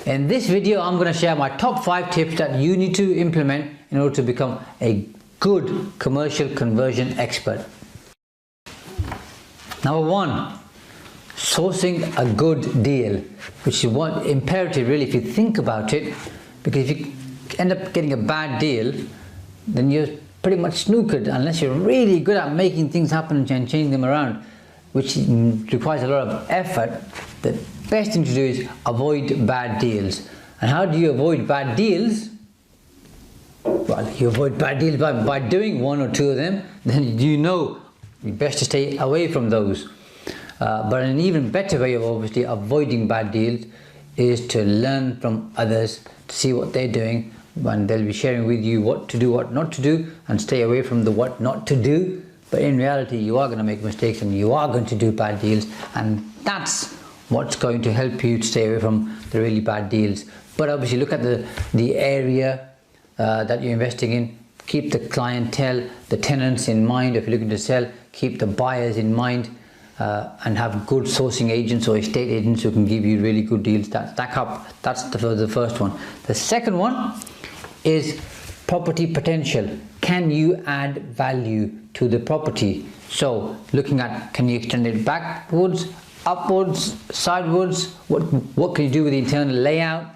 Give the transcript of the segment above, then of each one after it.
In this video, I'm going to share my top 5 tips that you need to implement in order to become a good commercial conversion expert. Number 1, sourcing a good deal, which is what imperative really if you think about it, because if you end up getting a bad deal, then you're pretty much snookered unless you're really good at making things happen and changing them around, which requires a lot of effort. The best thing to do is avoid bad deals. And how do you avoid bad deals? Well, you avoid bad deals by doing 1 or 2 of them. Then you know it's best to stay away from those. But an even better way of obviously avoiding bad deals is to learn from others, to see what they're doing, and they'll be sharing with you what to do, what not to do, and stay away from the what not to do. But in reality, you are going to make mistakes and you are going to do bad deals, and that's what's going to help you to stay away from the really bad deals. But obviously look at the area that you're investing in. Keep the clientele, the tenants in mind. If you're looking to sell, keep the buyers in mind, and have good sourcing agents or estate agents who can give you really good deals that stack up. That's the first one. The second one is property potential. Can you add value to the property? So looking at, can you extend it backwards, upwards, sidewards? What can you do with the internal layout?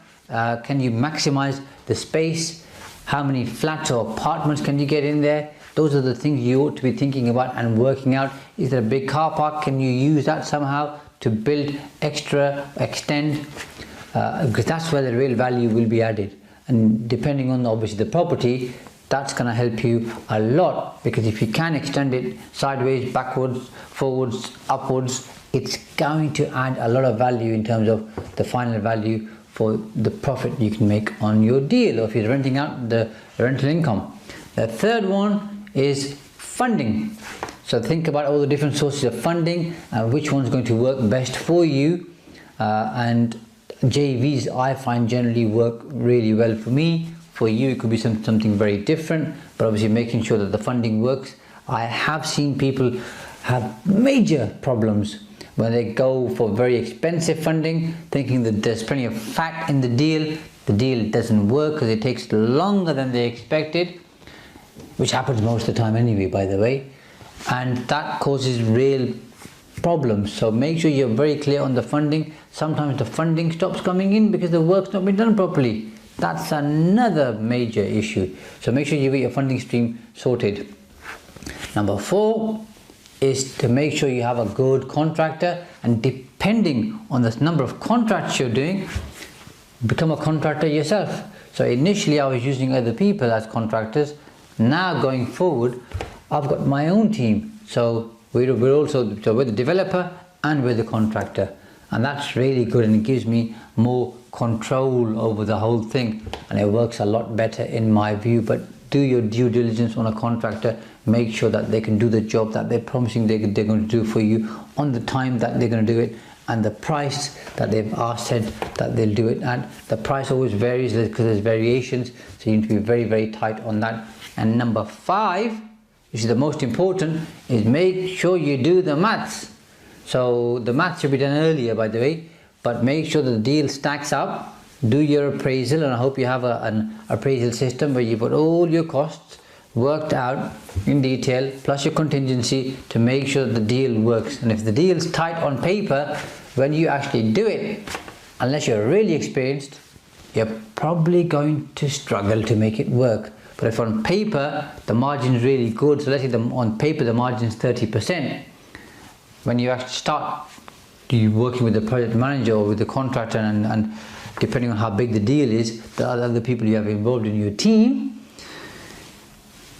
Can you maximize the space? How many flats or apartments can you get in there? Those are the things you ought to be thinking about and working out. Is there a big car park? Can you use that somehow to build extra, extend? Because that's where the real value will be added. And depending on obviously the property, that's going to help you a lot, because if you can extend it sideways, backwards, forwards, upwards, it's going to add a lot of value in terms of the final value for the profit you can make on your deal, or if you're renting out the rental income. The third one is funding. So think about all the different sources of funding and which one's going to work best for you. And JVs I find generally work really well for me. For you it could be something very different, but obviously making sure that the funding works. I have seen people have major problems when they go for very expensive funding, thinking that there's plenty of fat in the deal. The deal doesn't work because it takes longer than they expected, which happens most of the time anyway, by the way, and that causes real problems. So make sure you're very clear on the funding. Sometimes the funding stops coming in because the work's not been done properly. That's another major issue. So make sure you get your funding stream sorted. Number 4 is to make sure you have a good contractor, and depending on the number of contracts you're doing, become a contractor yourself. So initially I was using other people as contractors. Now going forward, I've got my own team. So we're the developer and we're the contractor, and that's really good, and it gives me more control over the whole thing, and it works a lot better in my view. But do your due diligence on a contractor. Make sure that they can do the job that they're promising they're going to do for you on the time that they're going to do it, and the price that they've said that they'll do it at. The price always varies because there's variations, so you need to be very, very tight on that. And number 5, which is the most important, is make sure you do the maths. So the maths should be done earlier, by the way, but make sure the deal stacks up. Do your appraisal, and I hope you have an appraisal system where you've got all your costs worked out in detail, plus your contingency, to make sure the deal works. And if the deal's tight on paper, when you actually do it, unless you're really experienced, you're probably going to struggle to make it work. But if on paper the margin is really good, so let's say on paper the margin is 30%, when you actually start working with the project manager or with the contractor, and depending on how big the deal is, the other people you have involved in your team,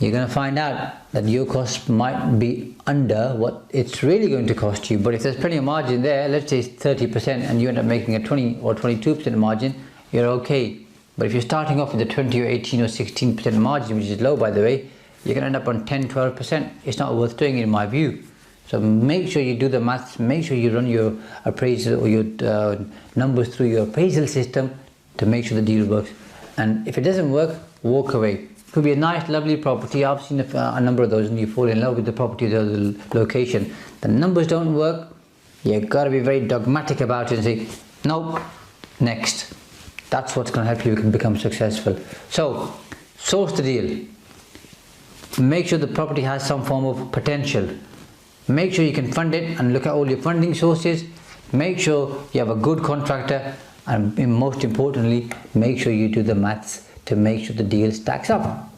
you're going to find out that your costs might be under what it's really going to cost you. But if there's plenty of margin there, let's say it's 30%, and you end up making a 20 or 22% margin, you're okay. But if you're starting off with a 20 or 18 or 16% margin, which is low, by the way, you're going to end up on 10, 12%. It's not worth doing, in my view. So make sure you do the maths, make sure you run your appraisal or your numbers through your appraisal system to make sure the deal works. And if it doesn't work, walk away. It could be a nice, lovely property. I've seen a number of those, and you fall in love with the property, the location. The numbers don't work. You've got to be very dogmatic about it and say, nope, next. That's what's going to help you become successful. So, source the deal. Make sure the property has some form of potential. Make sure you can fund it and look at all your funding sources. Make sure you have a good contractor, and most importantly, make sure you do the maths to make sure the deal stacks up.